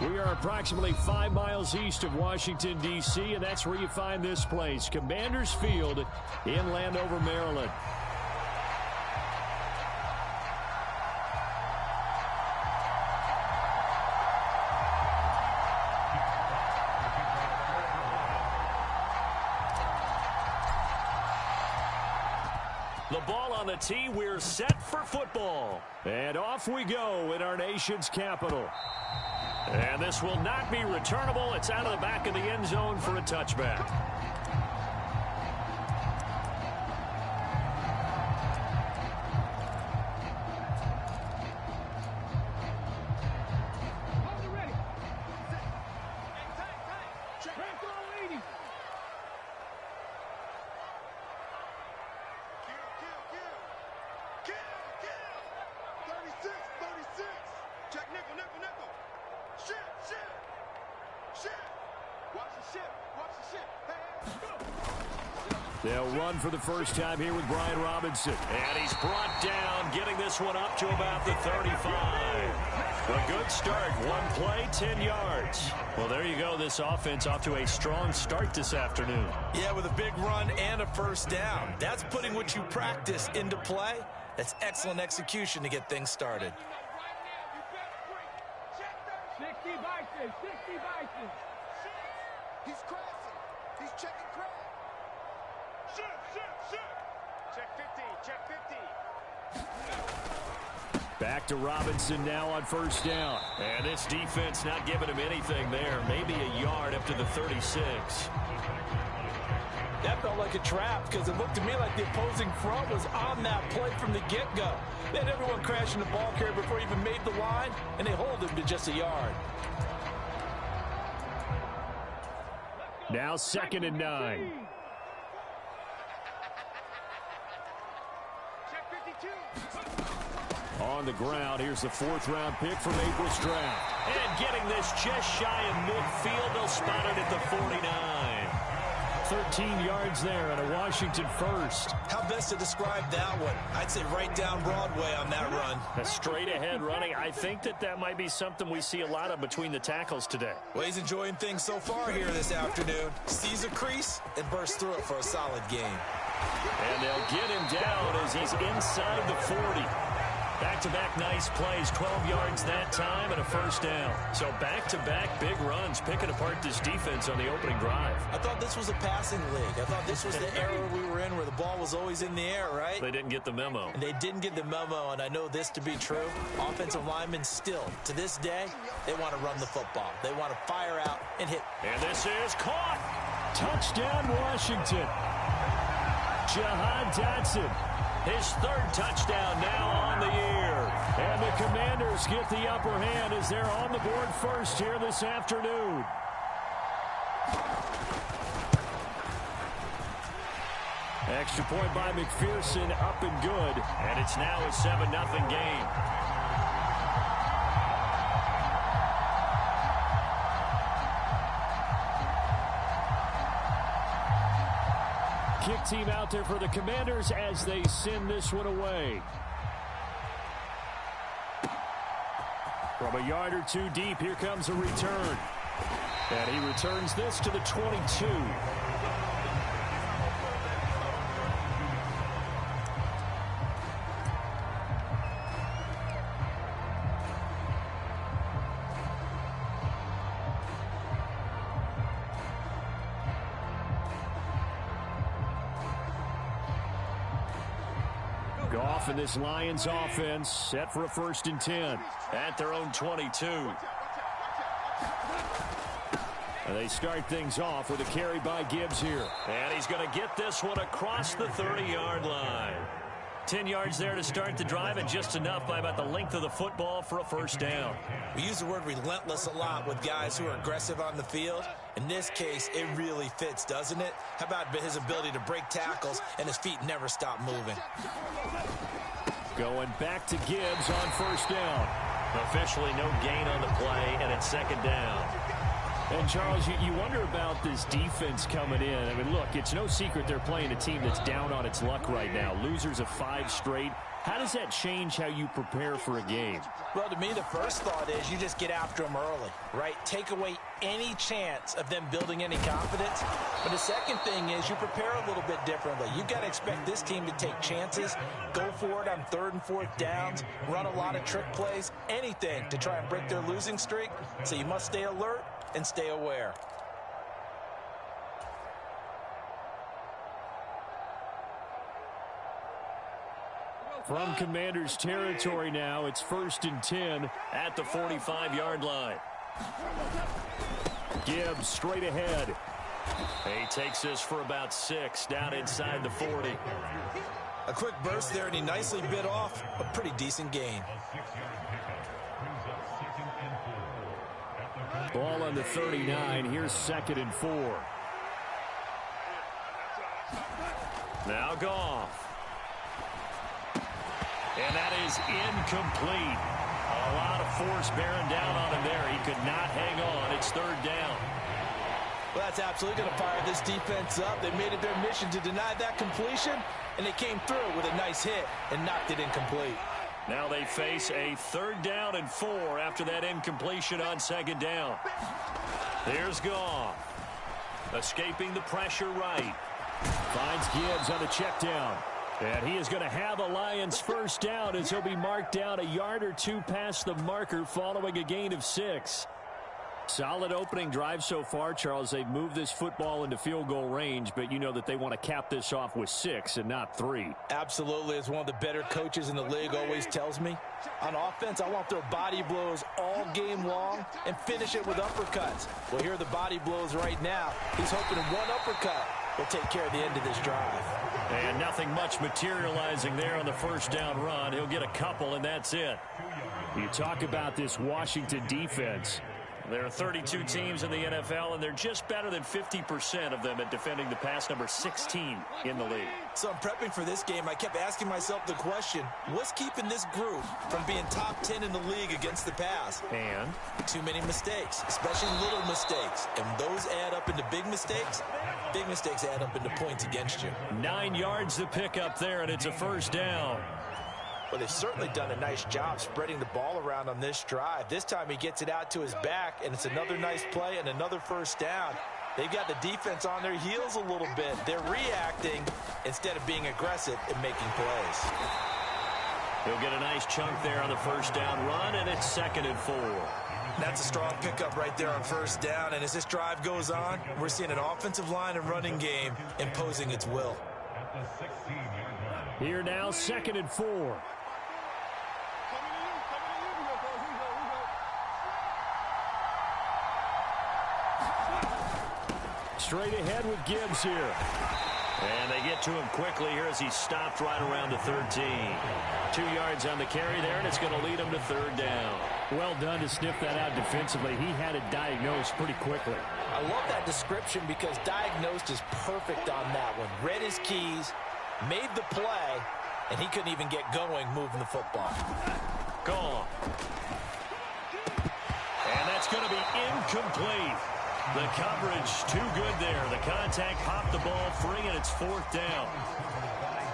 We are approximately 5 miles east of Washington, D.C., and that's where you find this place, Commanders Field in Landover, Maryland. The ball on the tee. We're set for football. And off we go in our nation's capital. And this will not be returnable. It's out of the back of the end zone for a touchback. They'll run for the first time here with Brian Robinson. And he's brought down, getting this one up to about the 35. A good start. One play, 10 yards. Well, there you go. This offense off to a strong start this afternoon. Yeah, with a big run and a first down. That's putting what you practice into play. That's excellent execution to get things started. 60 Bison, 60 Bison. He's crashing. He's checking crash. Check 50, check 50. Back to Robinson now on first down. And this defense not giving him anything there. Maybe a yard up to the 36. That felt like a trap because it looked to me like the opposing front was on that play from the get-go. They had everyone crashing the ball carrier before he even made the line, and they hold him to just a yard. Now 2nd and 9. On the ground, here's the 4th-round pick from April's draft. And getting this just shy of midfield, they'll spot it at the 49. 13 yards there and a Washington first. How best to describe that one? I'd say right down Broadway on that run. A straight-ahead running. I think that might be something we see a lot of between the tackles today. Well, he's enjoying things so far here this afternoon. Sees a crease and bursts through it for a solid game. And they'll get him down as he's inside the 40. Back-to-back nice plays, 12 yards that time and a first down. So back-to-back big runs, picking apart this defense on the opening drive. I thought this was a passing league. I thought this was the era we were in where the ball was always in the air, right? They didn't get the memo. And they didn't get the memo, and I know this to be true. Offensive linemen still, to this day, they want to run the football. They want to fire out and hit. And this is caught. Touchdown, Washington. Jahan Dotson. His 3rd touchdown now on the year. And the Commanders get the upper hand as they're on the board first here this afternoon. Extra point by McPherson, up and good. And it's now a 7-0 game. Kick team out there for the Commanders as they send this one away. From a yard or two deep, here comes a return. And he returns this to the 22. Goff and this Lions offense set for a 1st and 10. At their own 22. And they start things off with a carry by Gibbs here. And he's going to get this one across the 30-yard line. 10 yards there to start the drive, and just enough by about the length of the football for a first down. We use the word relentless a lot with guys who are aggressive on the field. In this case, it really fits, doesn't it? How about his ability to break tackles and his feet never stop moving? Going back to Gibbs on first down. Officially no gain on the play, and it's 2nd down. And, Charles, you wonder about this defense coming in. I mean, look, it's no secret they're playing a team that's down on its luck right now. Losers of 5 straight. How does that change how you prepare for a game? Well, to me, the first thought is you just get after them early, right? Take away any chance of them building any confidence. But the second thing is you prepare a little bit differently. You've got to expect this team to take chances, go for it on 3rd and 4th downs, run a lot of trick plays, anything to try and break their losing streak. So you must stay alert and stay aware. From Commanders territory now, it's 1st and 10 at the 45-yard line. Gibbs straight ahead. He takes this for about 6 down inside the 40. A quick burst there, and he nicely bit off a pretty decent gain. Ball on the 39. Here's 2nd and 4. Now Goff. And that is incomplete. A lot of force bearing down on him there. He could not hang on. It's 3rd down. Well, that's absolutely going to fire this defense up. They made it their mission to deny that completion, and they came through with a nice hit and knocked it incomplete. Now they face a 3rd down and 4 after that incompletion on 2nd down. Here's Goff. Escaping the pressure right. Finds Gibbs on the check down. And he is going to have a Lions 1st down as he'll be marked down a yard or 2 past the marker following a gain of 6. Solid opening drive so far, Charles. They've moved this football into field goal range, but you know that they want to cap this off with 6 and not 3. Absolutely. As one of the better coaches in the league always tells me, on offense, I want to throw body blows all game long and finish it with uppercuts. Well, here are the body blows right now. He's hoping one uppercut will take care of the end of this drive. And nothing much materializing there on the 1st down run. He'll get a couple, and that's it. You talk about this Washington defense. There are 32 teams in the NFL, and they're just better than 50% of them at defending the pass, number 16 in the league. So I'm prepping for this game. I kept asking myself the question, what's keeping this group from being top 10 in the league against the pass? And? Too many mistakes, especially little mistakes. And those add up into big mistakes. Big mistakes add up into points against you. 9 yards to pick up there, and it's a 1st down. Well, they've certainly done a nice job spreading the ball around on this drive. This time he gets it out to his back, and it's another nice play and another 1st down. They've got the defense on their heels a little bit. They're reacting instead of being aggressive and making plays. He'll get a nice chunk there on the 1st down run, and it's 2nd and 4. That's a strong pickup right there on 1st down, and as this drive goes on, we're seeing an offensive line and running game imposing its will. Here now, 2nd and 4. Straight ahead with Gibbs here. And they get to him quickly here as he stopped right around the 13. 2 yards on the carry there, and it's going to lead him to 3rd down. Well done to sniff that out defensively. He had it diagnosed pretty quickly. I love that description because diagnosed is perfect on that one. Read his keys, made the play, and he couldn't even get going moving the football. Gone. And that's going to be incomplete. The coverage too good there. The contact popped the ball free, and it's 4th down.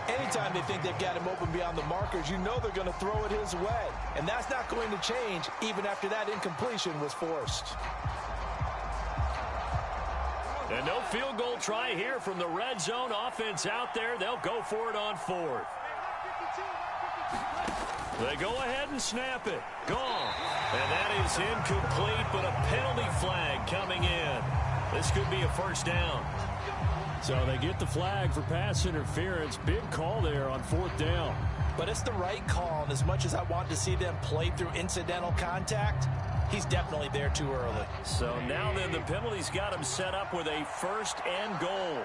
Anytime they think they've got him open beyond the markers, you know they're going to throw it his way. And that's not going to change even after that incompletion was forced. And no field goal try here from the red zone offense out there. They'll go for it on 4th. They go ahead and snap it. Gone. And that is incomplete, but a penalty flag coming in. This could be a 1st down. So they get the flag for pass interference. Big call there on 4th down. But it's the right call, and as much as I want to see them play through incidental contact, he's definitely there too early. So now then the penalty's got him set up with a 1st and goal.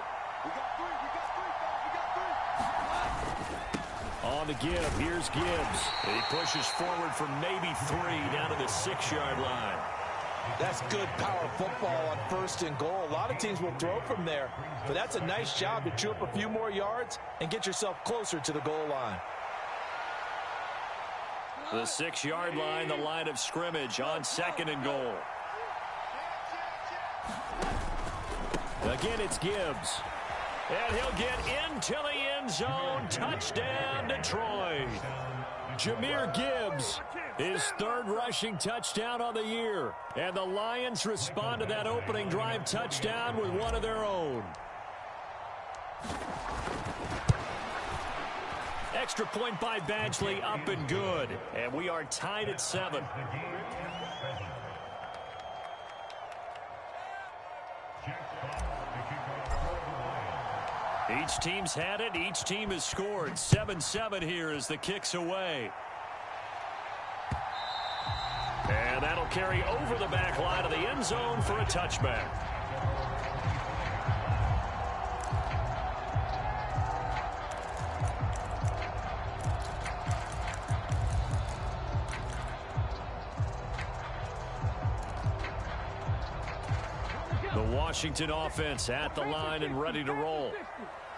On the give, here's Gibbs. He pushes forward for maybe 3 down to the 6-yard line. That's good power football on 1st and goal. A lot of teams will throw from there, but that's a nice job to chew up a few more yards and get yourself closer to the goal line. The 6-yard line, the line of scrimmage on 2nd and goal. Again, it's Gibbs. And he'll get into the end zone. Touchdown, Detroit. Jahmyr Gibbs, his third rushing touchdown on the year. And the Lions respond to that opening drive touchdown with one of their own. Extra point by Badgley, up and good. And we are tied at 7. Each team's had it. Each team has scored. 7-7 here as the kick's away. And that'll carry over the back line of the end zone for a touchback. The Washington offense at the line and ready to roll.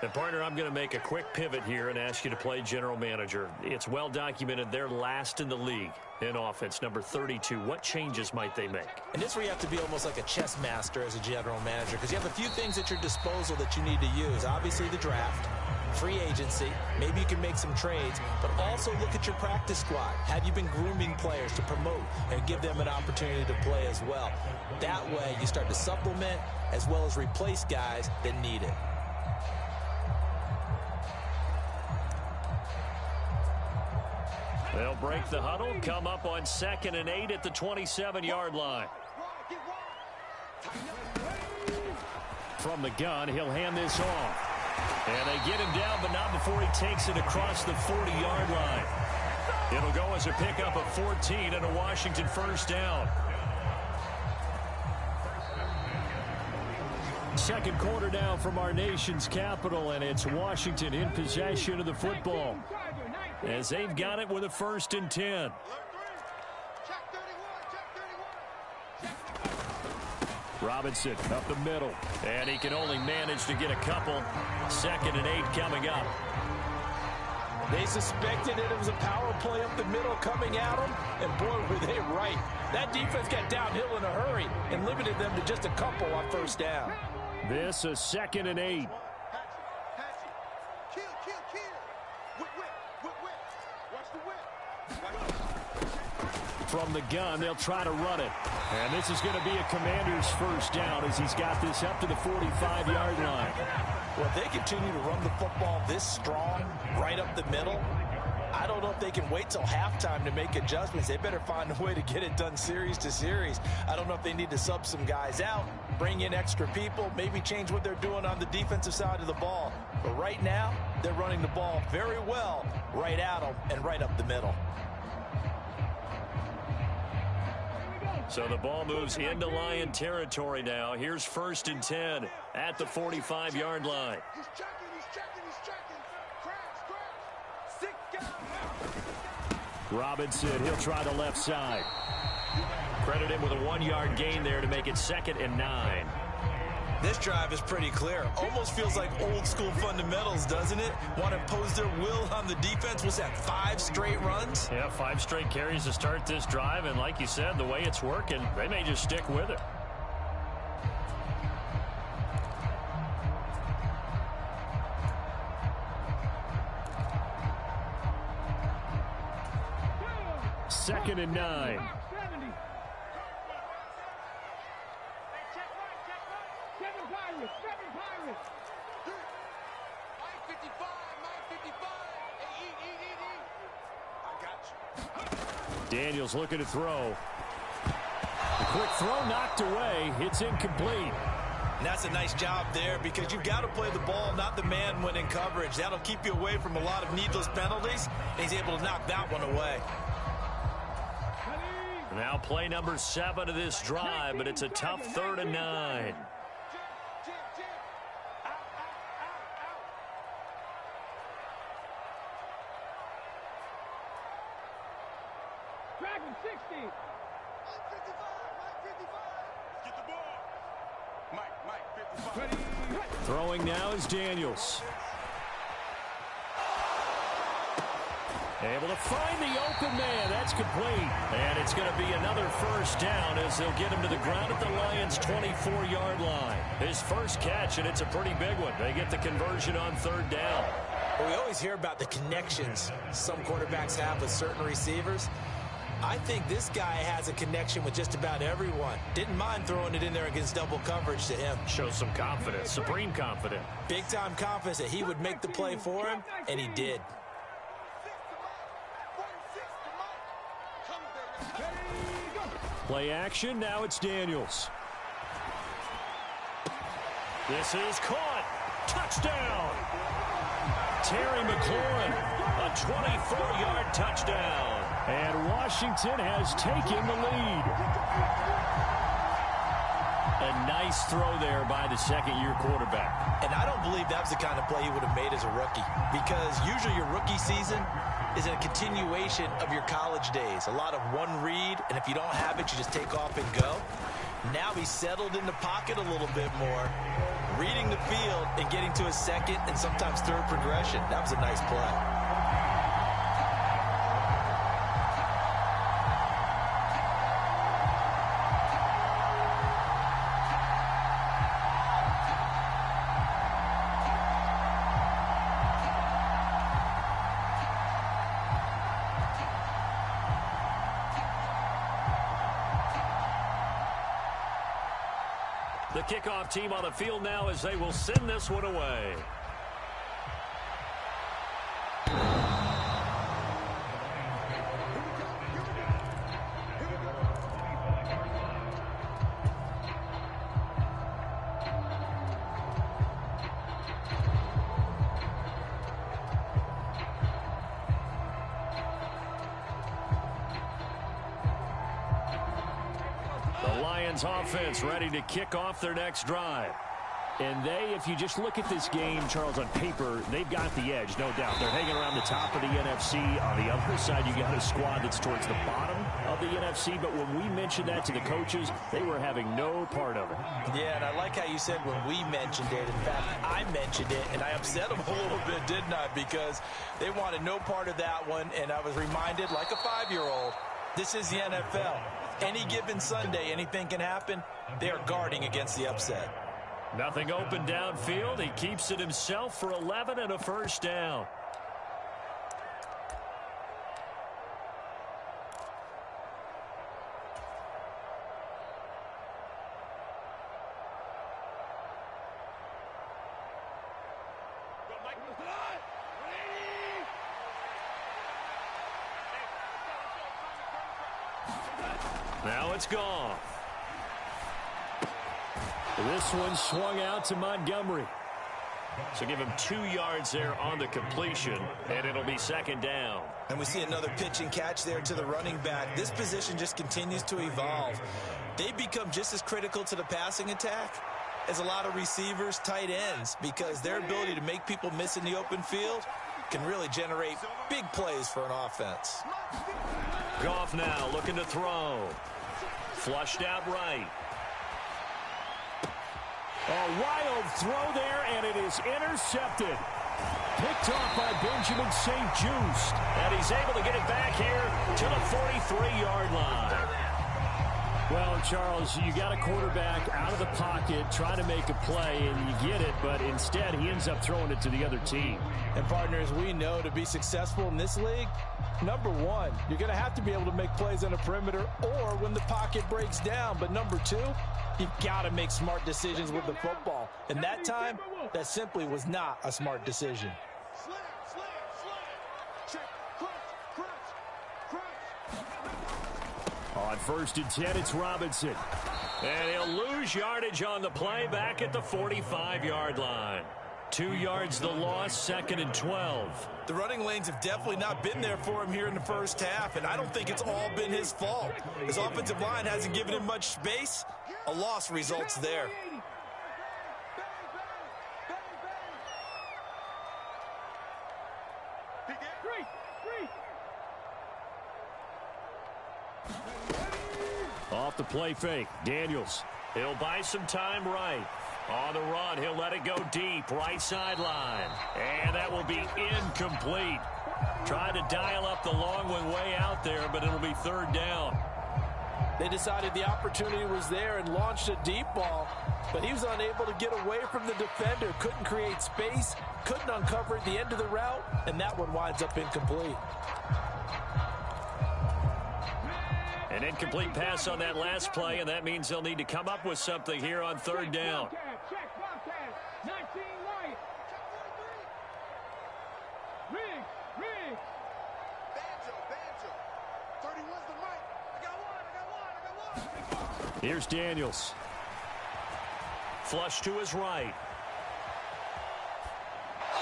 And, partner, I'm going to make a quick pivot here and ask you to play general manager. It's well documented they're last in the league in offense, number 32. What changes might they make? And this is where you have to be almost like a chess master as a general manager, because you have a few things at your disposal that you need to use. Obviously, the draft, free agency, maybe you can make some trades, but also look at your practice squad. Have you been grooming players to promote and give them an opportunity to play as well? That way, you start to supplement as well as replace guys that need it. They'll break the huddle, come up on 2nd and 8 at the 27-yard line. From the gun, he'll hand this off. And they get him down, but not before he takes it across the 40-yard line. It'll go as a pickup of 14 and a Washington first down. Second quarter now from our nation's capital, and it's Washington in possession of the football as they've got it with a 1st and 10. Robinson up the middle, and he can only manage to get a couple. 2nd and 8 coming up. They suspected it was a power play up the middle coming at them, and boy, were they right. That defense got downhill in a hurry and limited them to just a couple on first down. This is 2nd and 8. From the gun, they'll try to run it. And this is going to be a Commander's first down as he's got this up to the 45-yard line. Well, if they continue to run the football this strong, right up the middle, I don't know if they can wait till halftime to make adjustments. They better find a way to get it done series to series. I don't know if they need to sub some guys out, bring in extra people, maybe change what they're doing on the defensive side of the ball. But right now, they're running the ball very well right at them and right up the middle. So the ball moves into Lion territory now. Here's 1st and 10 at the 45-yard line. He's checking. Crash. Robinson, he'll try the left side. Credit him with a 1-yard gain there to make it 2nd and 9. This drive is pretty clear. Almost feels like old school fundamentals, doesn't it? Want to impose their will on the defense. Was that 5 straight runs? Yeah, 5 straight carries to start this drive. And like you said, the way it's working, they may just stick with it. Second and 9. Daniels looking to throw. The quick throw knocked away. It's incomplete. And that's a nice job there because you've got to play the ball, not the man when in coverage. That'll keep you away from a lot of needless penalties. And he's able to knock that one away. Now play number 7 of this drive, but it's a tough 3rd and 9. Dragon 60. Get the ball. Mike, 55. Throwing now is Daniels. Able to find the open man. That's complete. And it's going to be another first down as they'll get him to the ground at the Lions' 24-yard line. His first catch, and it's a pretty big one. They get the conversion on third down. Well, we always hear about the connections some quarterbacks have with certain receivers. I think this guy has a connection with just about everyone. Didn't mind throwing it in there against double coverage to him. Shows some confidence, supreme confidence. Big-time confidence that he would make the play for him, and he did. Play action, now it's Daniels. This is caught. Touchdown. Terry McLaurin, a 24-yard touchdown. And Washington has taken the lead. A nice throw there by the second-year quarterback. And I don't believe that was the kind of play he would have made as a rookie, because usually your rookie season is a continuation of your college days. A lot of one read, and if you don't have it, you just take off and go. Now he's settled in the pocket a little bit more, reading the field and getting to a second and sometimes third progression. That was a nice play. The kickoff team on the field now as they will send this one away. Offense ready to kick off their next drive. And they, if you just look at this game, Charles, on paper, they've got the edge, no doubt. They're hanging around the top of the NFC. On the other side, you got a squad that's towards the bottom of the NFC. But when we mentioned that to the coaches, they were having no part of it. Yeah, and I like how you said when we mentioned it. In fact, I mentioned it, and I upset them a little bit, didn't I? Because they wanted no part of that one, and I was reminded, like a 5-year-old, this is the NFL. Any given Sunday, anything can happen. They are guarding against the upset. Nothing open downfield. He keeps it himself for 11 and a first down. Now it's gone. This one swung out to Montgomery. So give him 2 yards there on the completion, and it'll be second down. And we see another pitch and catch there to the running back. This position just continues to evolve. They become just as critical to the passing attack as a lot of receivers, tight ends, because their ability to make people miss in the open field can really generate big plays for an offense. Goff now looking to throw. Flushed out right. A wild throw there, and it is intercepted. Picked off by Benjamin St-Juste. And he's able to get it back here to the 43-yard line. Well, Charles, you got a quarterback out of the pocket trying to make a play, and you get it, but instead he ends up throwing it to the other team. And, partners, we know to be successful in this league, number one, you're going to have to be able to make plays on the perimeter or when the pocket breaks down. But number two, you've got to make smart decisions with the football. And that time, that simply was not a smart decision. On 1st and 10, it's Robinson. And he'll lose yardage on the play back at the 45-yard line. 2 yards the loss, 2nd and 12. The running lanes have definitely not been there for him here in the first half, and I don't think it's all been his fault. His offensive line hasn't given him much space. A loss results there. Off the play fake, Daniels. He'll buy some time right. On the run, he'll let it go deep, right sideline. And that will be incomplete. Tried to dial up the long one way out there, but it'll be third down. They decided the opportunity was there and launched a deep ball, but he was unable to get away from the defender, couldn't create space, couldn't uncover at the end of the route, and that one winds up incomplete. An incomplete pass on that last play, and that means they'll need to come up with something here on third down. Check Bobcat. 19 right. Riggs. Banjo. 31's the right. I got one. Here's Daniels. Flush to his right.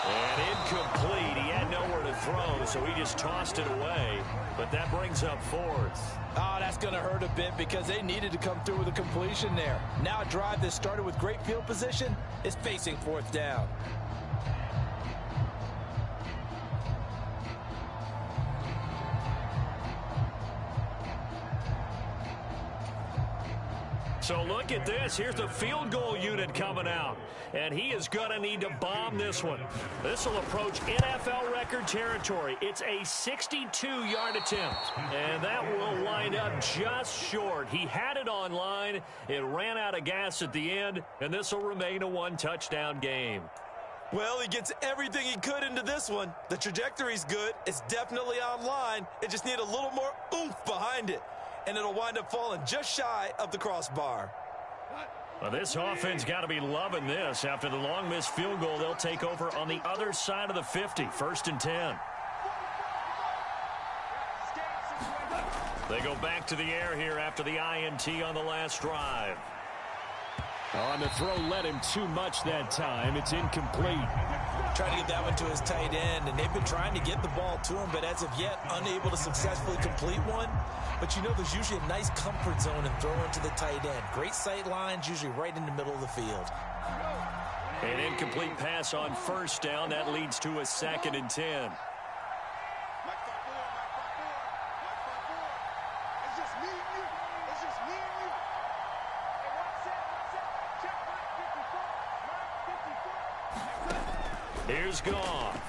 And incomplete. He had nowhere to throw, so he just tossed it away. But that brings up fourth. Oh, that's going to hurt a bit because they needed to come through with a completion there. Now a drive that started with great field position is facing fourth down. So look at this. Here's the field goal unit coming out. And he is going to need to bomb this one. This will approach NFL record territory. It's a 62-yard attempt. And that will wind up just short. He had it on line. It ran out of gas at the end. And this will remain a one-touchdown game. Well, he gets everything he could into this one. The trajectory's good. It's definitely online. It just needs a little more oomph behind it. And it'll wind up falling just shy of the crossbar. Well, this offense got to be loving this. After the long missed field goal, they'll take over on the other side of the 50, 1st and 10. They go back to the air here after the INT on the last drive. On the throw, led him too much that time. It's incomplete. Trying to get that one to his tight end, and they've been trying to get the ball to him, but as of yet, unable to successfully complete one. But you know there's usually a nice comfort zone in throwing to the tight end. Great sight lines, usually right in the middle of the field. An incomplete pass on 1st down. That leads to a 2nd and 10. It's just me and you. Here's Goff.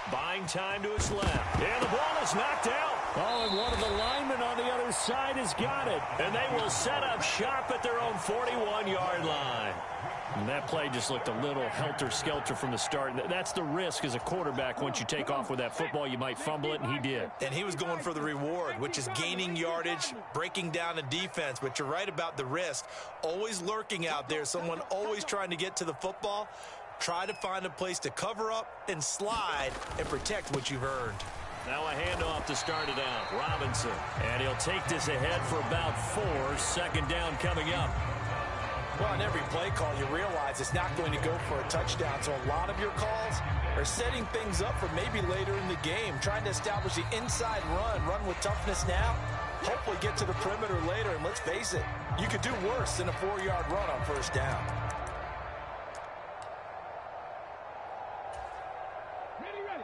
Buying time to his left. And the ball is knocked out. Oh, and one of the linemen on the other side has got it. And they will set up shop at their own 41-yard line. And that play just looked a little helter-skelter from the start. That's the risk as a quarterback. Once you take off with that football, you might fumble it, and he did. And he was going for the reward, which is gaining yardage, breaking down a defense. But you're right about the risk. Always lurking out there, someone always trying to get to the football. Try to find a place to cover up and slide and protect what you've earned. Now a handoff to start it out. Robinson. And he'll take this ahead for about 4. 2nd down coming up. Well, on every play call, you realize it's not going to go for a touchdown. So a lot of your calls are setting things up for maybe later in the game, trying to establish the inside run with toughness now, hopefully get to the perimeter later. And let's face it, you could do worse than a 4-yard run on 1st down.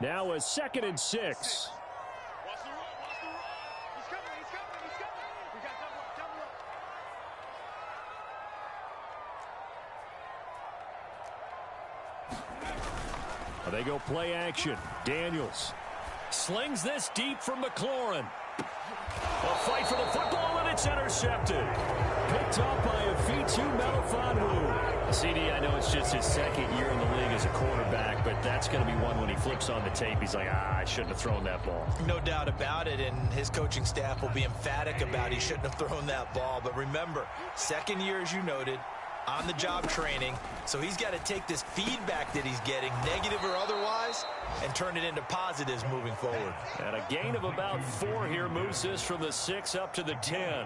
Now a 2nd and 6. Watch the run. He's coming. We got double up. They go play action. Daniels Slings this deep from McLaurin. A fight for the football, and it's intercepted. picked off by a V2 Melifonwu. CD, I know it's just his 2nd year in the league as a quarterback, but that's going to be one when he flips on the tape. He's like, I shouldn't have thrown that ball. No doubt about it, and his coaching staff will be emphatic about he shouldn't have thrown that ball. But remember, 2nd year, as you noted, on-the-job training, so he's got to take this feedback that he's getting, negative or otherwise, and turn it into positives moving forward. And a gain of about 4 here moves this from the 6 up to the 10.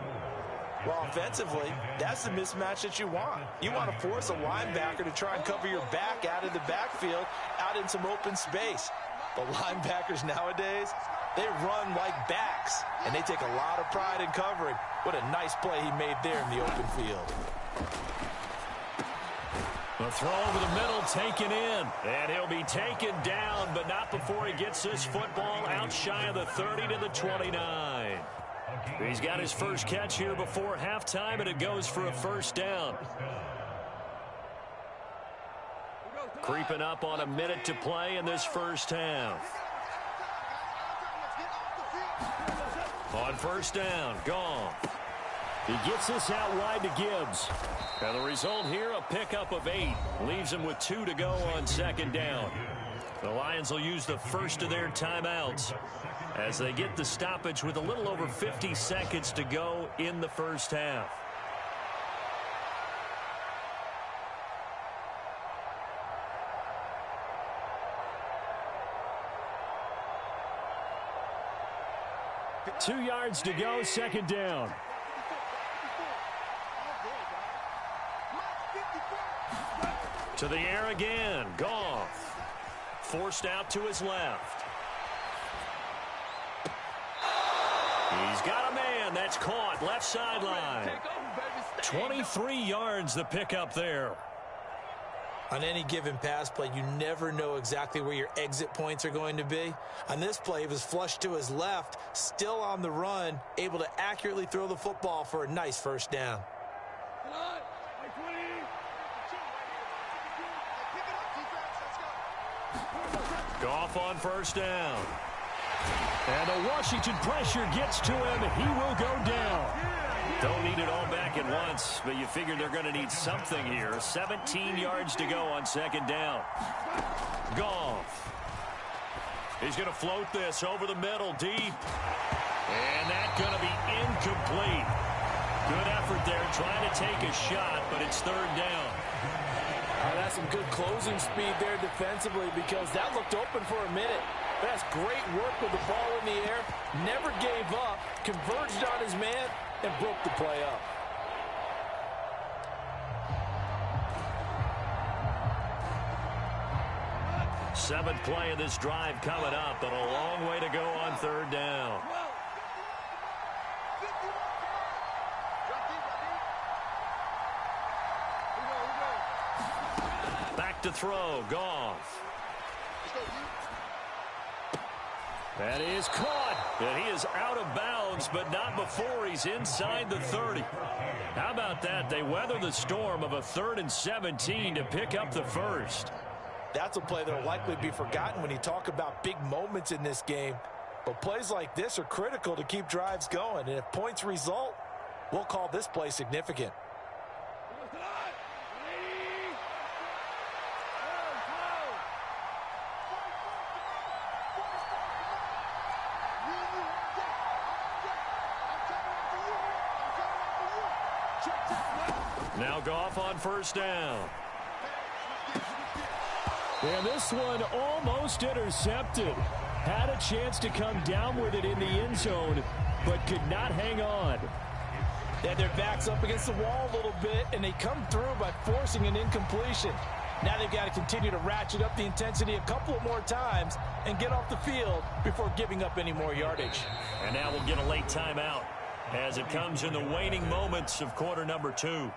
Well, offensively, that's the mismatch that you want. You want to force a linebacker to try and cover your back out of the backfield, out in some open space. But linebackers nowadays, they run like backs, and they take a lot of pride in covering. What a nice play he made there in the open field. The throw over the middle taken in. And he'll be taken down, but not before he gets this football out shy of the 30 to the 29. He's got his first catch here before halftime, and it goes for a 1st down. Creeping up on a minute to play in this first half. On first down, Goff. He gets this out wide to Gibbs. And the result here, a pickup of 8. Leaves him with 2 to go on second down. The Lions will use the first of their timeouts as they get the stoppage with a little over 50 seconds to go in the first half. Two yards to go, second down. To the air again, Goff. Forced out to his left. He's got a man. That's caught. Left sideline. 23 yards the pickup there. On any given pass play, you never know exactly where your exit points are going to be. On this play, he was flushed to his left, still on the run, able to accurately throw the football for a nice first down. Goff on first down. And the Washington pressure gets to him. He will go down. Don't need it all back at once, but you figure they're going to need something here. 17 yards to go on second down. Goff. He's going to float this over the middle, deep. And that's going to be incomplete. Good effort there, trying to take a shot, but it's third down. That's some good closing speed there defensively because that looked open for a minute. That's great work with the ball in the air. Never gave up, converged on his man, and broke the play up. Seventh play of this drive coming up, but a long way to go on third down. Back to throw, Goff. That is caught. And he is out of bounds, but not before he's inside the 30. How about that? They weather the storm of a 3rd and 17 to pick up the first. That's a play that will likely be forgotten when you talk about big moments in this game. But plays like this are critical to keep drives going. And if points result, we'll call this play significant. Now Goff on first down. And this one almost intercepted. Had a chance to come down with it in the end zone, but could not hang on. They had their backs up against the wall a little bit, and they come through by forcing an incompletion. Now they've got to continue to ratchet up the intensity a couple of more times and get off the field before giving up any more yardage. And now we'll get a late timeout as it comes in the waning moments of quarter number 2.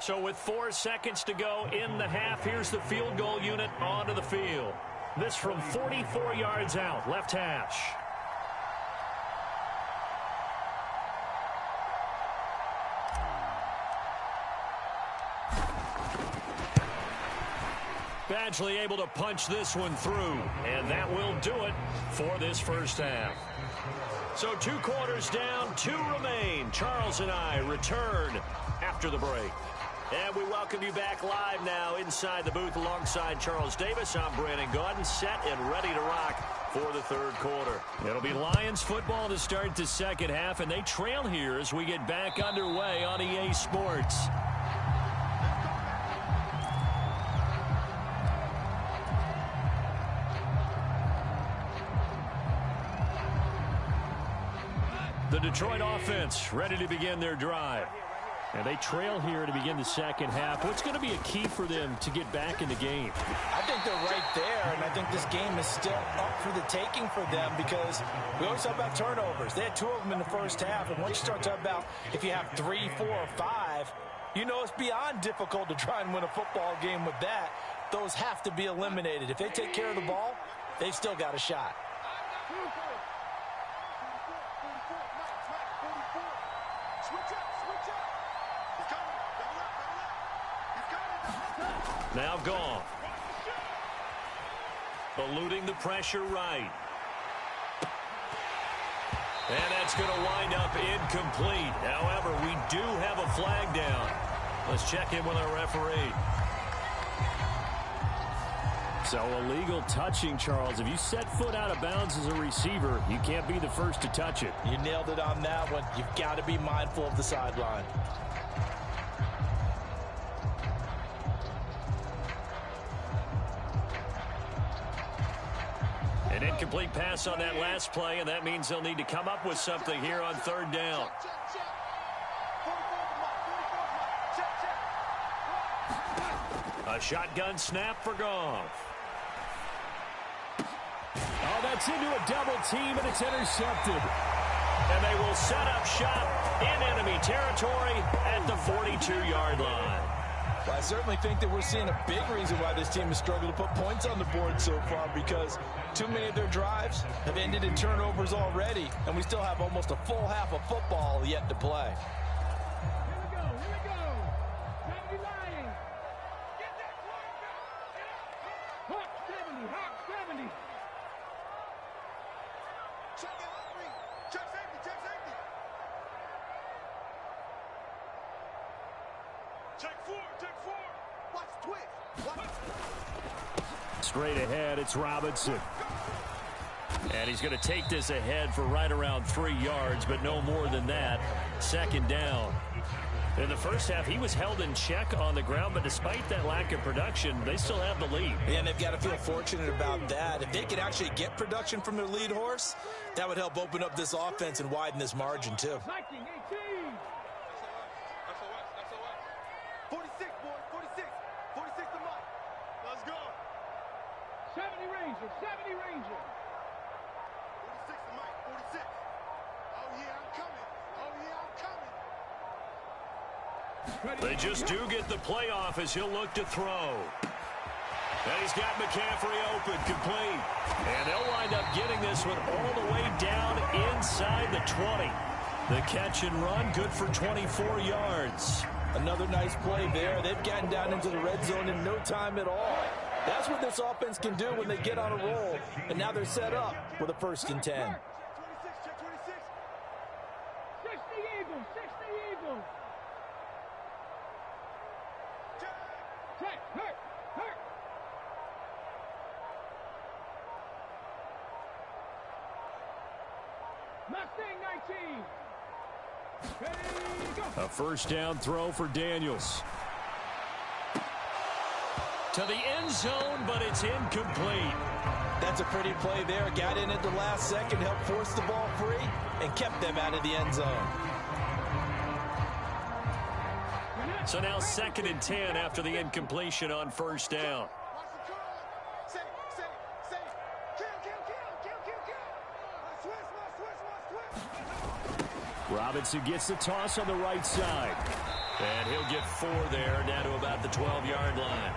So with 4 seconds to go in the half, here's the field goal unit onto the field. This from 44 yards out, left hash. Badgley able to punch this one through, and that will do it for this first half. So 2 quarters down, 2 remain. Charles and I return after the break. And we welcome you back live now inside the booth alongside Charles Davis. I'm Brandon Gaudin, set and ready to rock for the third quarter. It'll be Lions football to start the second half, and they trail here as we get back underway on EA Sports. The Detroit offense ready to begin their drive. And they trail here to begin the second half. What's going to be a key for them to get back in the game? I think they're right there, and I think this game is still up for the taking for them because we always talk about turnovers. They had 2 of them in the first half, and once you start talking about if you have 3, 4, or 5, you know it's beyond difficult to try and win a football game with that. Those have to be eliminated. If they take care of the ball, they've still got a shot. Now Goff. Eluding the pressure right. And that's going to wind up incomplete. However, we do have a flag down. Let's check in with our referee. So illegal touching, Charles. If you set foot out of bounds as a receiver, you can't be the first to touch it. You nailed it on that one. You've got to be mindful of the sideline. An incomplete pass on that last play, and that means they'll need to come up with something here on third down. A shotgun snap for Goff. Oh, that's into a double team, and it's intercepted. And they will set up shop in enemy territory at the 42-yard line. Well, I certainly think that we're seeing a big reason why this team has struggled to put points on the board so far, because too many of their drives have ended in turnovers already, and we still have almost a full half of football yet to play. Here we go. 70 Lions. Get that quarterback. Hawk 70, Hawk 70. Check it out, Reed. Check safety, check safety. Check four, check four. Watch twitch. Watch. Straight ahead, it's Robinson. And he's going to take this ahead for right around 3 yards, but no more than that. Second down. In the first half, he was held in check on the ground, but despite that lack of production, they still have the lead. And they've got to feel fortunate about that. If they could actually get production from their lead horse, that would help open up this offense and widen this margin too. Viking 18. That's all right. 46, boys, 46. 46 to Mike. Let's go. 70 Ranger, 70 Ranger. 46 to Mike, 46. Oh, yeah, I'm coming. Oh, yeah, I'm coming. They just do get the playoff as he'll look to throw. And he's got McCaffrey open, complete. And they'll wind up getting this one all the way down inside the 20. The catch and run, good for 24 yards. Another nice play there. They've gotten down into the red zone in no time at all. That's what this offense can do when they get on a roll. And now they're set up with a 1st and 10. Check 26, check 26. 60 Eagles, 60 Eagles. Check, hurt. Mustang 19. Ready, go. A first down throw for Daniels. To the end zone, but it's incomplete. That's a pretty play there. Got in at the last second, helped force the ball free, and kept them out of the end zone. So now 2nd and 10 after the incompletion on first down. Watch the curl. Say. Kill. Switch. Robinson gets the toss on the right side. And he'll get 4 there, down to about the 12-yard line.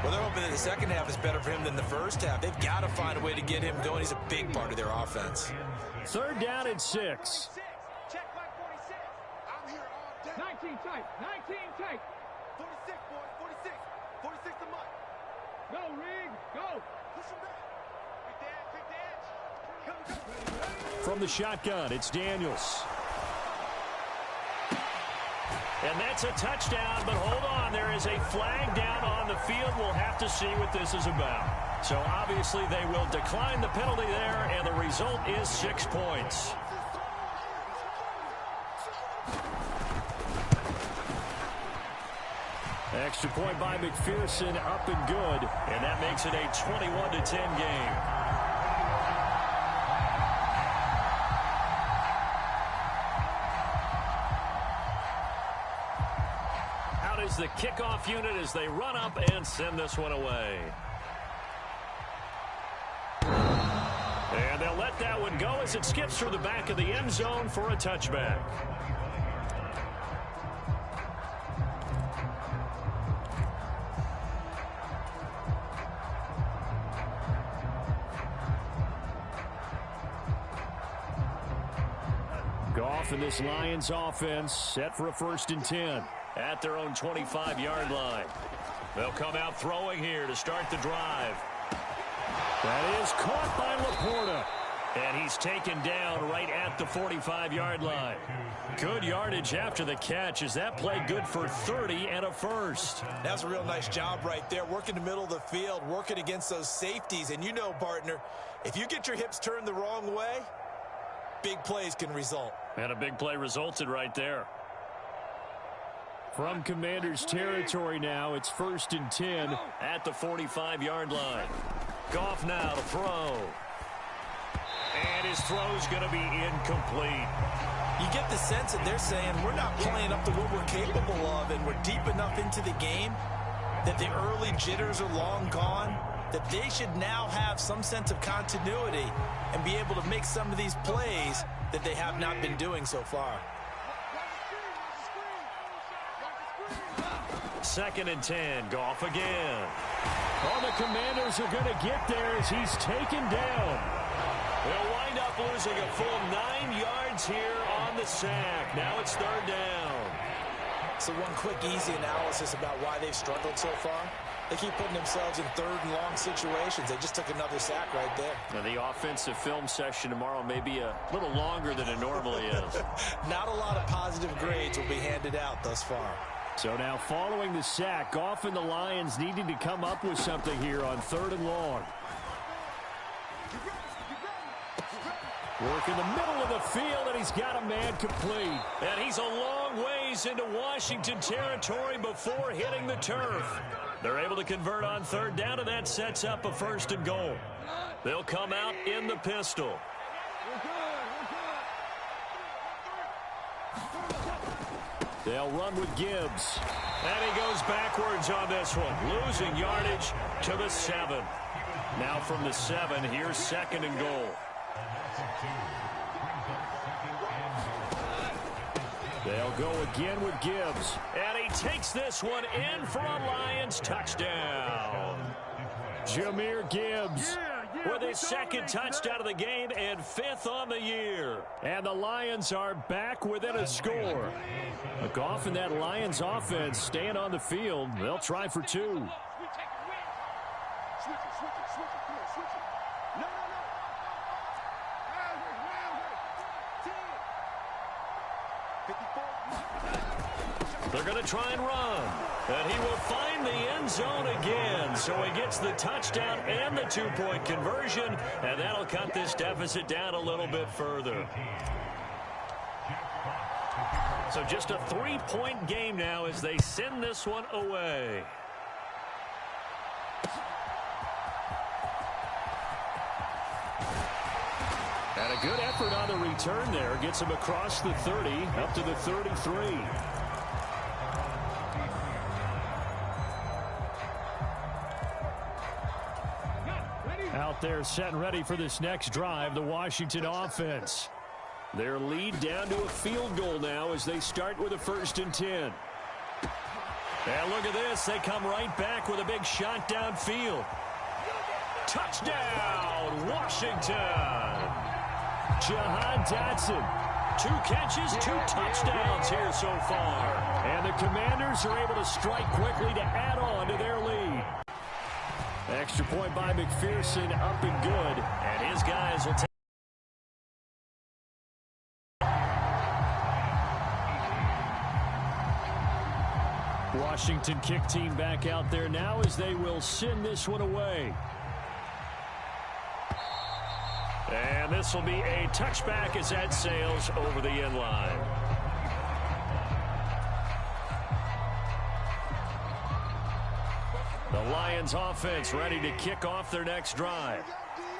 Well, they're hoping that the second half is better for him than the first half. They've got to find a way to get him going. He's a big part of their offense. 3rd down and 6. Check Mike 46. I'm here all day. 19 tight, 19 tight. 46, boys, 46. 46 to Mike. Go, Rig, go. Push him back. Pick the edge, pick the edge. From the shotgun, it's Daniels. And that's a touchdown, but hold on. There is a flag down on the field. We'll have to see what this is about. So obviously they will decline the penalty there, and the result is 6 points. Extra point by McPherson, up and good. And that makes it a 21-10 game. Out is the kickoff unit as they run up and send this one away. And they'll let that one go as it skips through the back of the end zone for a touchback. Goff and this Lions offense set for a 1st and 10. at their own 25-yard line. They'll come out throwing here to start the drive. That is caught by Laporta. And he's taken down right at the 45-yard line. Good yardage after the catch. Is that play good for 30 and a first? That's a real nice job right there. Working the middle of the field, working against those safeties. And you know, partner, if you get your hips turned the wrong way, big plays can result. And a big play resulted right there. From Commanders territory now, it's 1st and 10 at the 45-yard line. Goff now to throw. And his throw's going to be incomplete. You get the sense that they're saying we're not playing up to what we're capable of, and we're deep enough into the game that the early jitters are long gone, that they should now have some sense of continuity and be able to make some of these plays that they have not been doing so far. 2nd and 10, Goff again. Oh, the Commanders are going to get there as he's taken down. They'll wind up losing a full 9 yards here on the sack. Now it's 3rd down. So one quick, easy analysis about why they've struggled so far. They keep putting themselves in 3rd and long situations. They just took another sack right there. Now the offensive film session tomorrow may be a little longer than it normally is. Not a lot of positive grades will be handed out thus far. So now following the sack, Goff and the Lions needing to come up with something here on 3rd and long. Work in the middle of the field, and he's got a man complete. And he's a long ways into Washington territory before hitting the turf. They're able to convert on 3rd down, and that sets up a 1st and goal. They'll come out in the pistol. They'll run with Gibbs. And he goes backwards on this one, losing yardage to the 7. Now from the 7, here's 2nd and goal. They'll go again with Gibbs. And he takes this one in for a Lions touchdown. Jahmyr Gibbs with his 2nd touchdown of the game and 5th on the year. And the Lions are back within a score. Goff and that Lions offense staying on the field. They'll try for 2. They're going to try and run. And he will find the end zone again. So he gets the touchdown and the 2-point conversion. And that'll cut this deficit down a little bit further. So just a 3-point game now as they send this one away. And a good effort on the return there. Gets him across the 30 up to the 33. Out there set and ready for this next drive, the Washington offense. Their lead down to a field goal now as they start with a 1st and 10. And look at this. They come right back with a big shot downfield. Touchdown, Washington. Jahan Dotson. 2 catches, 2 touchdowns here so far. And the Commanders are able to strike quickly to add on to their lead. Extra point by McPherson, up and good. And his guys will take. Washington kick team back out there now as they will send this one away. And this will be a touchback as that sails over the end line. The Lions offense ready to kick off their next drive.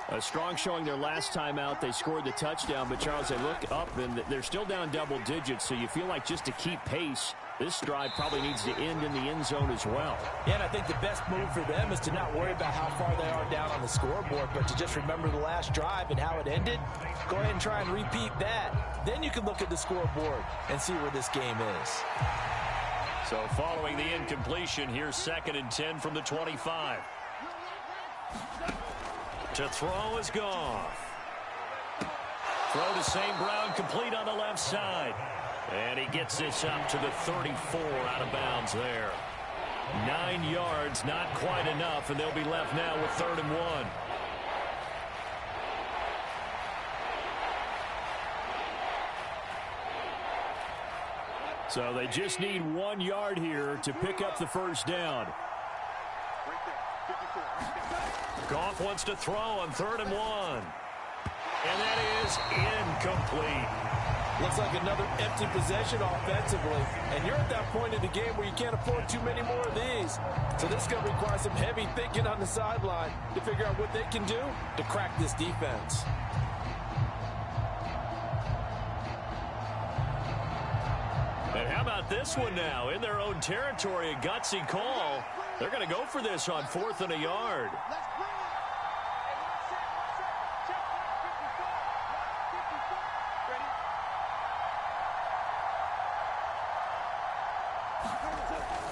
A strong showing their last time out. They scored the touchdown, but Charles, they look up and they're still down double digits, so you feel like just to keep pace, this drive probably needs to end in the end zone as well. Yeah, and I think the best move for them is to not worry about how far they are down on the scoreboard, but to just remember the last drive and how it ended. Go ahead and try and repeat that. Then you can look at the scoreboard and see where this game is. So following the incompletion, here's 2nd and 10 from the 25. To throw is Goff. Throw to St. Brown, complete on the left side. And he gets this up to the 34 out of bounds there. 9 yards, not quite enough, and they'll be left now with 3rd and 1. So they just need 1 yard here to pick up the first down. Goff wants to throw on 3rd and 1. And that is incomplete. Looks like another empty possession offensively. And you're at that point in the game where you can't afford too many more of these. So this is going to require some heavy thinking on the sideline to figure out what they can do to crack this defense. And how about this one now? In their own territory, a gutsy call. They're going to go for this on 4th and a yard.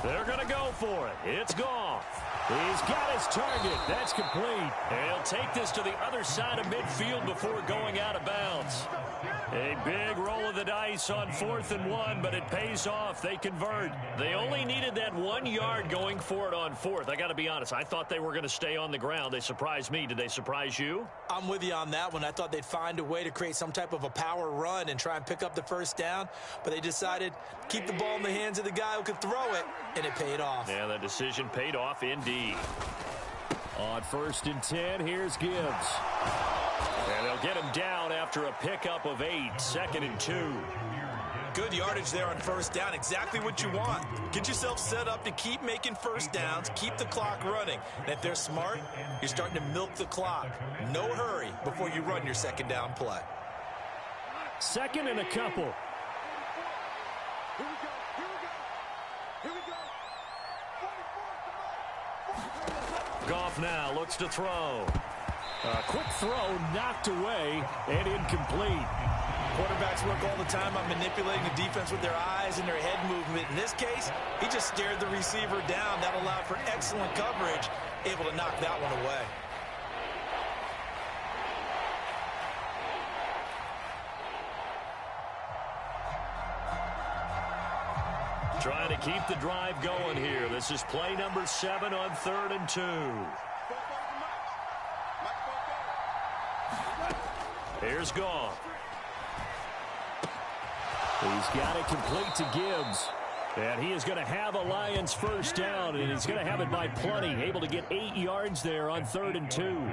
They're going to go for it. It's Goff. He's got his target. That's complete. And he'll take this to the other side of midfield before going out of bounds. A big roll of the dice on 4th and 1, but it pays off. They convert. They only needed that 1 yard going for it on 4th. I got to be honest. I thought they were going to stay on the ground. They surprised me. Did they surprise you? I'm with you on that one. I thought they'd find a way to create some type of a power run and try and pick up the first down, but they decided to keep the ball in the hands of the guy who could throw it, and it paid off. Yeah, that decision paid off indeed. On 1st and 10, here's Gibbs. And they'll get him down after a pickup of 8, 2nd and 2. Good yardage there on first down. Exactly what you want. Get yourself set up to keep making first downs, keep the clock running. And if they're smart, you're starting to milk the clock. No hurry before you run your second down play. 2nd and a couple. Here we go. Here we go. Goff now looks to throw. A quick throw knocked away and incomplete. Quarterbacks work all the time on manipulating the defense with their eyes and their head movement. In this case, he just stared the receiver down. That allowed for excellent coverage, able to knock that one away. Trying to keep the drive going here. This is play number 7 on 3rd and 2. Here's Goff. He's got it complete to Gibbs. And he is going to have a Lions first down, and he's going to have it by plenty. Able to get 8 yards there on 3rd and 2.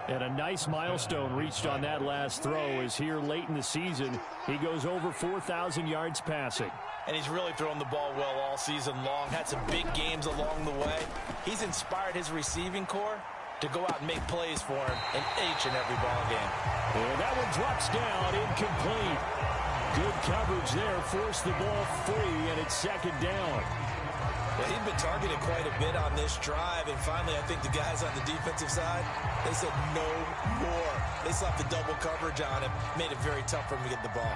And a nice milestone reached on that last throw as here late in the season, he goes over 4,000 yards passing. And he's really thrown the ball well all season long. Had some big games along the way. He's inspired his receiving corps to go out and make plays for him in each and every ball game. And that one drops down, incomplete. Good coverage there, forced the ball free, and it's 2nd down. Well, he'd been targeted quite a bit on this drive, and finally I think the guys on the defensive side, they said no more. They slapped the double coverage on him, made it very tough for him to get the ball.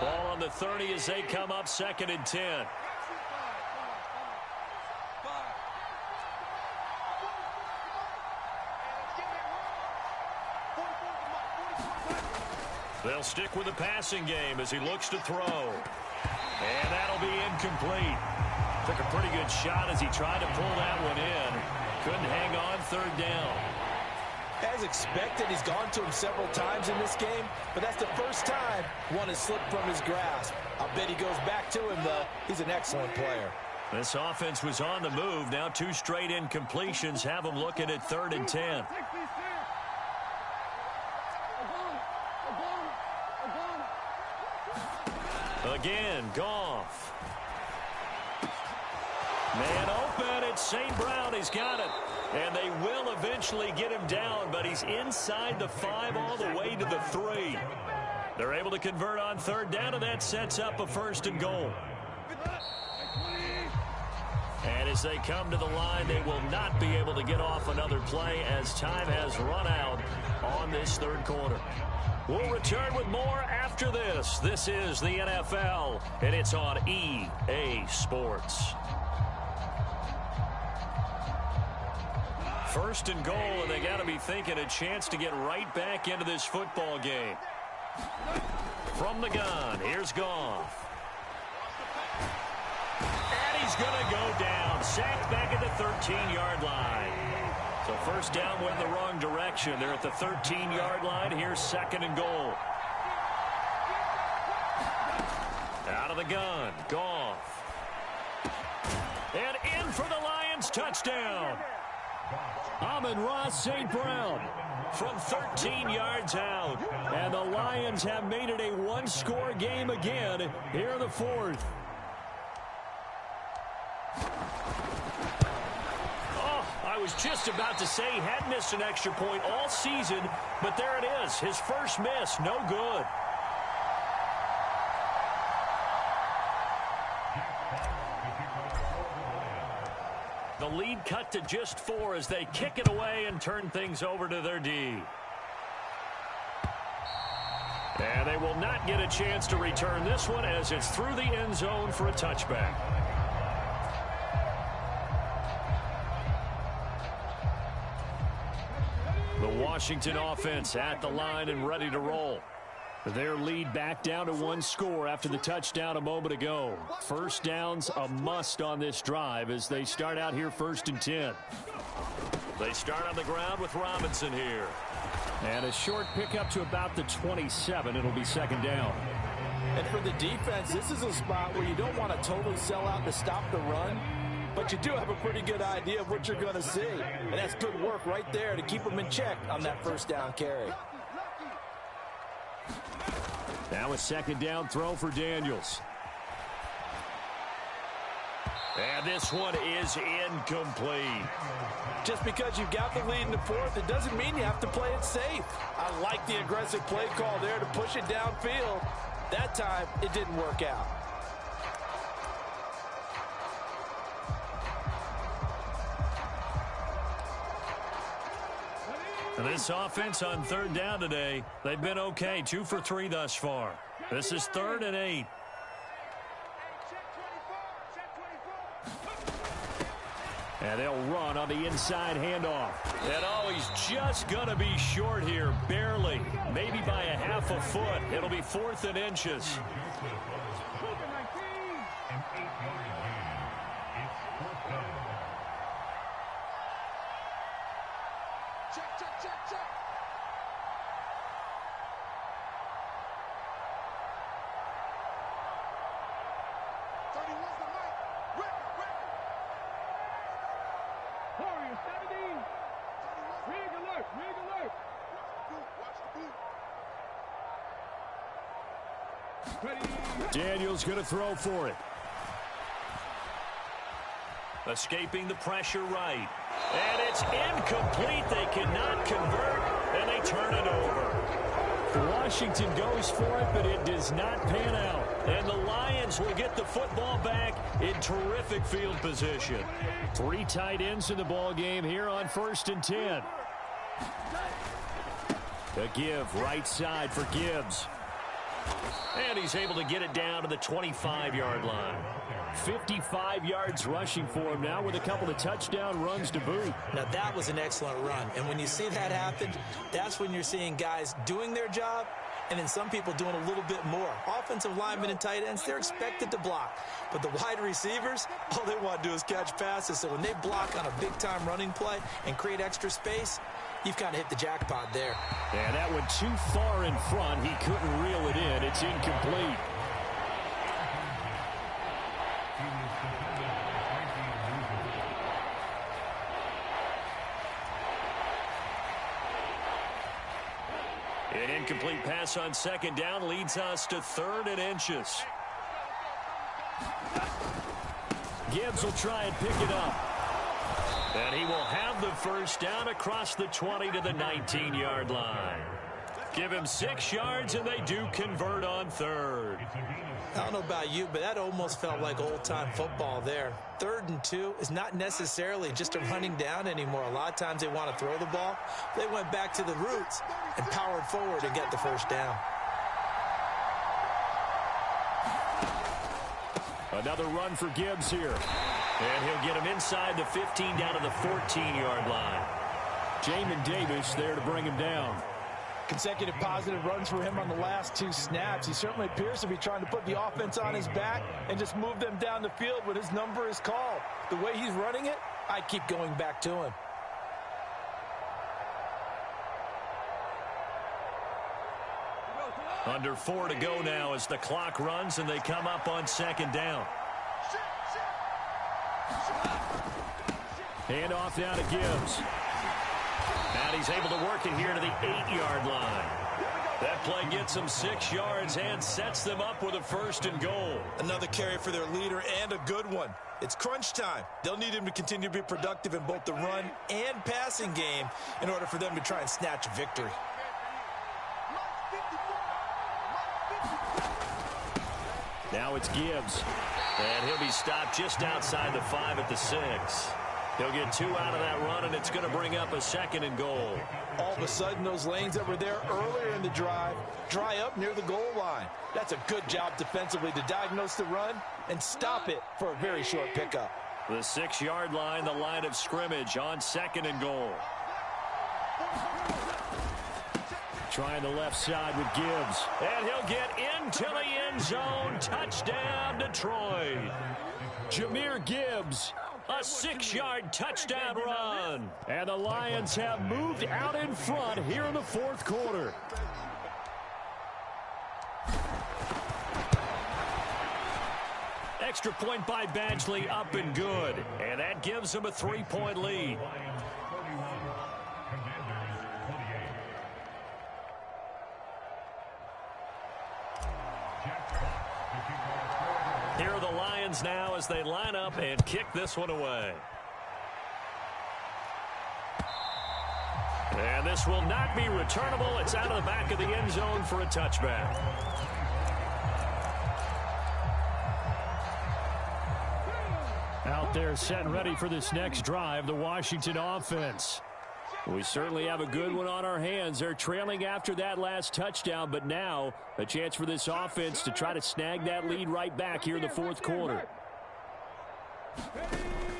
Ball on the 30 as they come up 2nd and 10. They'll stick with the passing game as he looks to throw. And that'll be incomplete. Took a pretty good shot as he tried to pull that one in. Couldn't hang on 3rd down. As expected, he's gone to him several times in this game, but that's the first time one has slipped from his grasp. I'll bet he goes back to him, though. He's an excellent player. This offense was on the move. Now 2 straight incompletions have them looking at 3rd and 10. Again, Goff. Man open, it's St. Brown. He's got it. And they will eventually get him down, but he's inside the 5 all the way to the 3. They're able to convert on 3rd down, and that sets up a 1st and goal. And as they come to the line, they will not be able to get off another play as time has run out on this 3rd quarter. We'll return with more after this. This is the NFL, and it's on EA Sports. 1st and goal, and they got to be thinking a chance to get right back into this football game. From the gun, here's Goff. And he's going to go down. Sacked back at the 13-yard line. So first down went in the wrong direction. They're at the 13-yard line. Here's second and goal. Out of the gun, Goff. And in for the Lions, touchdown. Amon-Ra St. Brown from 13 yards out. And the Lions have made it a one-score game again here in the fourth. I was just about to say he had missed an extra point all season, but there it is. His first miss, no good. The lead cut to just 4 as they kick it away and turn things over to their D. And they will not get a chance to return this one as it's through the end zone for a touchback. The Washington offense at the line and ready to roll. Their lead back down to 1 score after the touchdown a moment ago. First down's a must on this drive as they start out here 1st and 10. They start on the ground with Robinson here. And a short pickup to about the 27. It'll be second down. And for the defense, this is a spot where you don't want to totally sell out to stop the run, but you do have a pretty good idea of what you're going to see. And that's good work right there to keep them in check on that first down carry. Now a second down throw for Daniels. And this one is incomplete. Just because you've got the lead in the fourth, it doesn't mean you have to play it safe. I like the aggressive play call there to push it downfield. That time, it didn't work out. This offense on third down today, they've been okay. 2 for 3 thus far. This is 3rd and 8. And they'll run on the inside handoff. And oh, he's just going to be short here, barely. Maybe by a half a foot. It'll be 4th and inches. Daniels going to throw for it. Escaping the pressure right. And it's incomplete. They cannot convert, and they turn it over. Washington goes for it, but it does not pan out. And the Lions will get the football back in terrific field position. 3 tight ends in the ball game here on 1st and 10. The give right side for Gibbs. And he's able to get it down to the 25-yard line. 55 yards rushing for him now with a couple of touchdown runs to boot. Now, that was an excellent run. And when you see that happen, that's when you're seeing guys doing their job and then some people doing a little bit more. Offensive linemen and tight ends, they're expected to block. But the wide receivers, all they want to do is catch passes. So when they block on a big-time running play and create extra space, you've kind of hit the jackpot there. And that went too far in front. He couldn't reel it in. It's incomplete. An incomplete pass on second down leads us to 3rd and inches. Gibbs will try and pick it up. And he will have the first down across the 20 to the 19-yard line. Give him 6 yards, and they do convert on 3rd. I don't know about you, but that almost felt like old-time football there. 3rd and 2 is not necessarily just a running down anymore. A lot of times they want to throw the ball. They went back to the roots and powered forward and get the first down. Another run for Gibbs here. And he'll get him inside the 15 down to the 14-yard line. Jamin Davis there to bring him down. Consecutive positive runs for him on the last 2 snaps. He certainly appears to be trying to put the offense on his back and just move them down the field when his number is called. The way he's running it, I keep going back to him. Under 4 to go now as the clock runs and they come up on 2nd down. Hand off now to Gibbs. And he's able to work it here to the 8-yard line. That play gets him 6 yards and sets them up with a 1st and goal. Another carry for their leader and a good one. It's crunch time. They'll need him to continue to be productive in both the run and passing game in order for them to try and snatch a victory. Now it's Gibbs. And he'll be stopped just outside the 5 at the 6. He'll get 2 out of that run, and it's going to bring up a 2nd and goal. All of a sudden, those lanes that were there earlier in the drive dry up near the goal line. That's a good job defensively to diagnose the run and stop it for a very short pickup. The 6-yard line, the line of scrimmage on 2nd and goal. Trying the left side with Gibbs. And he'll get into the end zone. Touchdown, Detroit. Jahmyr Gibbs. A 6-yard touchdown run. And the Lions have moved out in front here in the 4th quarter. Extra point by Badgley, up and good. And that gives them a 3-point lead. Here are the Lions now as they line up and kick this one away. And this will not be returnable. It's out of the back of the end zone for a touchback. Out there set and ready for this next drive, the Washington offense. We certainly have a good one on our hands. They're trailing after that last touchdown, but now a chance for this offense to try to snag that lead right back here in the 4th quarter.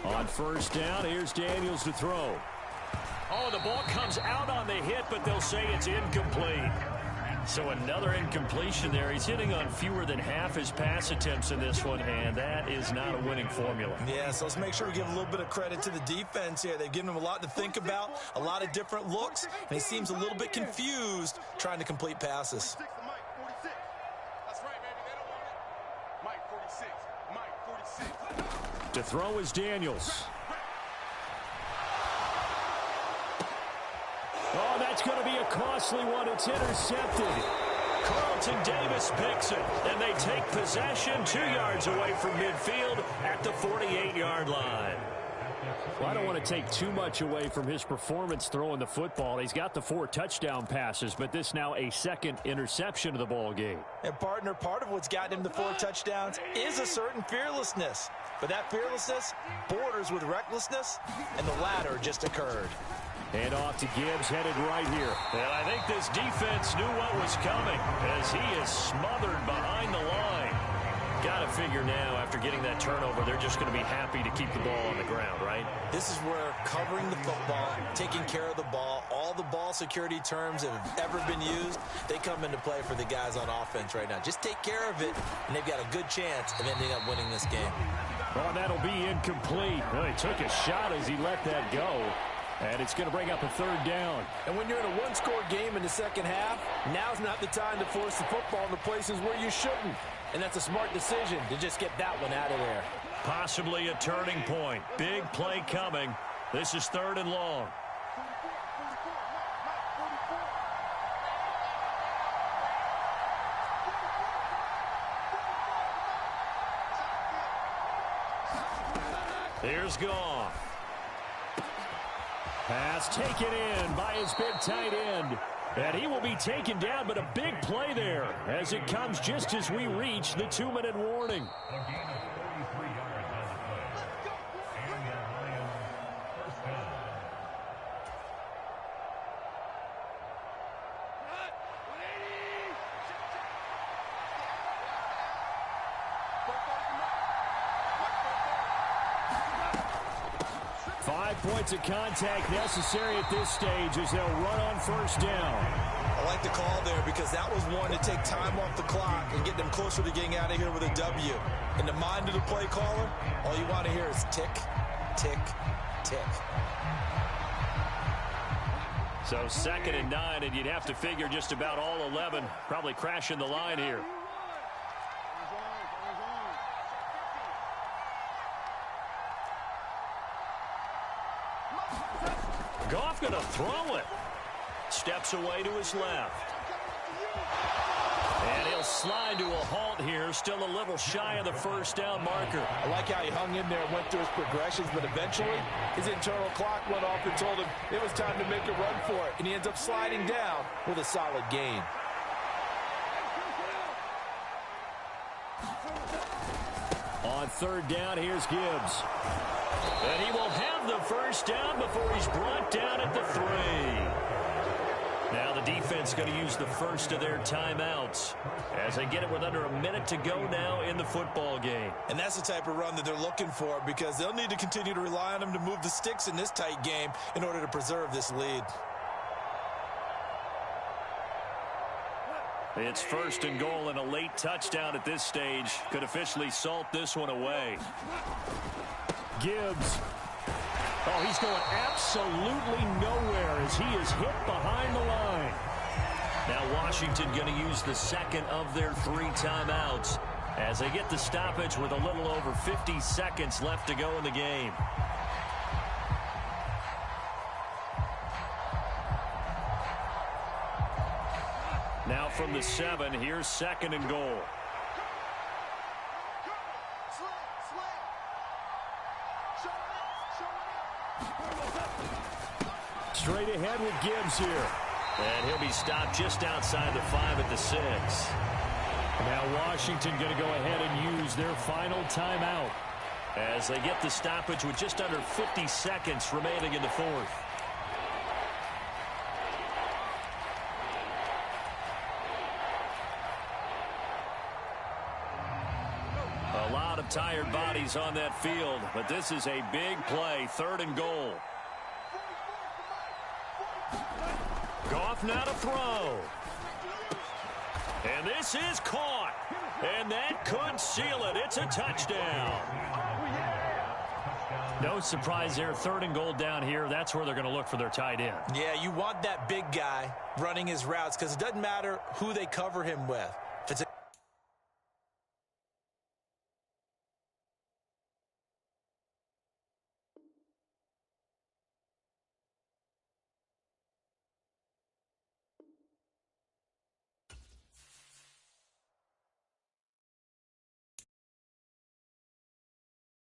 On 1st down, here's Daniels to throw. Oh, the ball comes out on the hit, but they'll say it's incomplete. So another incompletion there. He's hitting on fewer than half his pass attempts in this one, and that is not a winning formula. Yeah, so let's make sure we give a little bit of credit to the defense here. They've given him a lot to think about, a lot of different looks, and he seems a little bit confused trying to complete passes. That's right, baby. They don't want it. Mike 46. Mike 46. To throw is Daniels. Oh, that's going to be a costly one. It's intercepted. Carlton Davis picks it, and they take possession 2 yards away from midfield at the 48-yard line. Well, I don't want to take too much away from his performance throwing the football. He's got the 4 touchdown passes, but this now a 2nd interception of the ball game. And partner, part of what's gotten him the 4 touchdowns is a certain fearlessness. But that fearlessness borders with recklessness, and the latter just occurred. Hand off to Gibbs, headed right here. And I think this defense knew what was coming as he is smothered behind the line. Got to figure now, after getting that turnover, they're just going to be happy to keep the ball on the ground, right? This is where covering the football, taking care of the ball, all the ball security terms that have ever been used, they come into play for the guys on offense right now. Just take care of it, and they've got a good chance of ending up winning this game. Oh, that'll be incomplete. Well, he took a shot as he let that go. And it's going to bring up a 3rd down. And when you're in a 1-score game in the 2nd half, now's not the time to force the football in the places where you shouldn't. And that's a smart decision to just get that one out of there. Possibly a turning point. Big play coming. This is 3rd and long. Here's Goff. Pass taken in by his big tight end. And he will be taken down, but a big play there as it comes just as we reach the 2-minute warning. Points of contact necessary at this stage as they'll run on 1st down. like the call there because that was one to take time off the clock and get them closer to getting out of here with a W. In the mind of the play caller, all you want to hear is tick, tick, tick. So 2nd and 9, and you'd have to figure just about all 11 probably crashing the line here. Goff going to throw it. Steps away to his left. And he'll slide to a halt here. Still a little shy of the first down marker. I like how he hung in there and went through his progressions, but eventually his internal clock went off and told him it was time to make a run for it. And he ends up sliding down with a solid gain. On 3rd down, here's Gibbs. And he will have the first down before he's brought down at the 3. Now the defense going to use the first of their timeouts as they get it with under a minute to go now in the football game. And that's the type of run that they're looking for because they'll need to continue to rely on him to move the sticks in this tight game in order to preserve this lead. It's 1st and goal, and a late touchdown at this stage could officially salt this one away. Gibbs. Oh, he's going absolutely nowhere as he is hit behind the line. Now Washington going to use the 2nd of their 3 timeouts as they get the stoppage with a little over 50 seconds left to go in the game. Now from the 7, here's 2nd and goal. Straight ahead with Gibbs here. And he'll be stopped just outside the 5 at the 6. Now Washington going to go ahead and use their final timeout as they get the stoppage with just under 50 seconds remaining in the 4th. A lot of tired bodies on that field, but this is a big play, 3rd and goal. Goff now to throw. And this is caught. And that could seal it. It's a touchdown. No surprise there. 3rd and goal down here. That's where they're going to look for their tight end. Yeah, you want that big guy running his routes because it doesn't matter who they cover him with.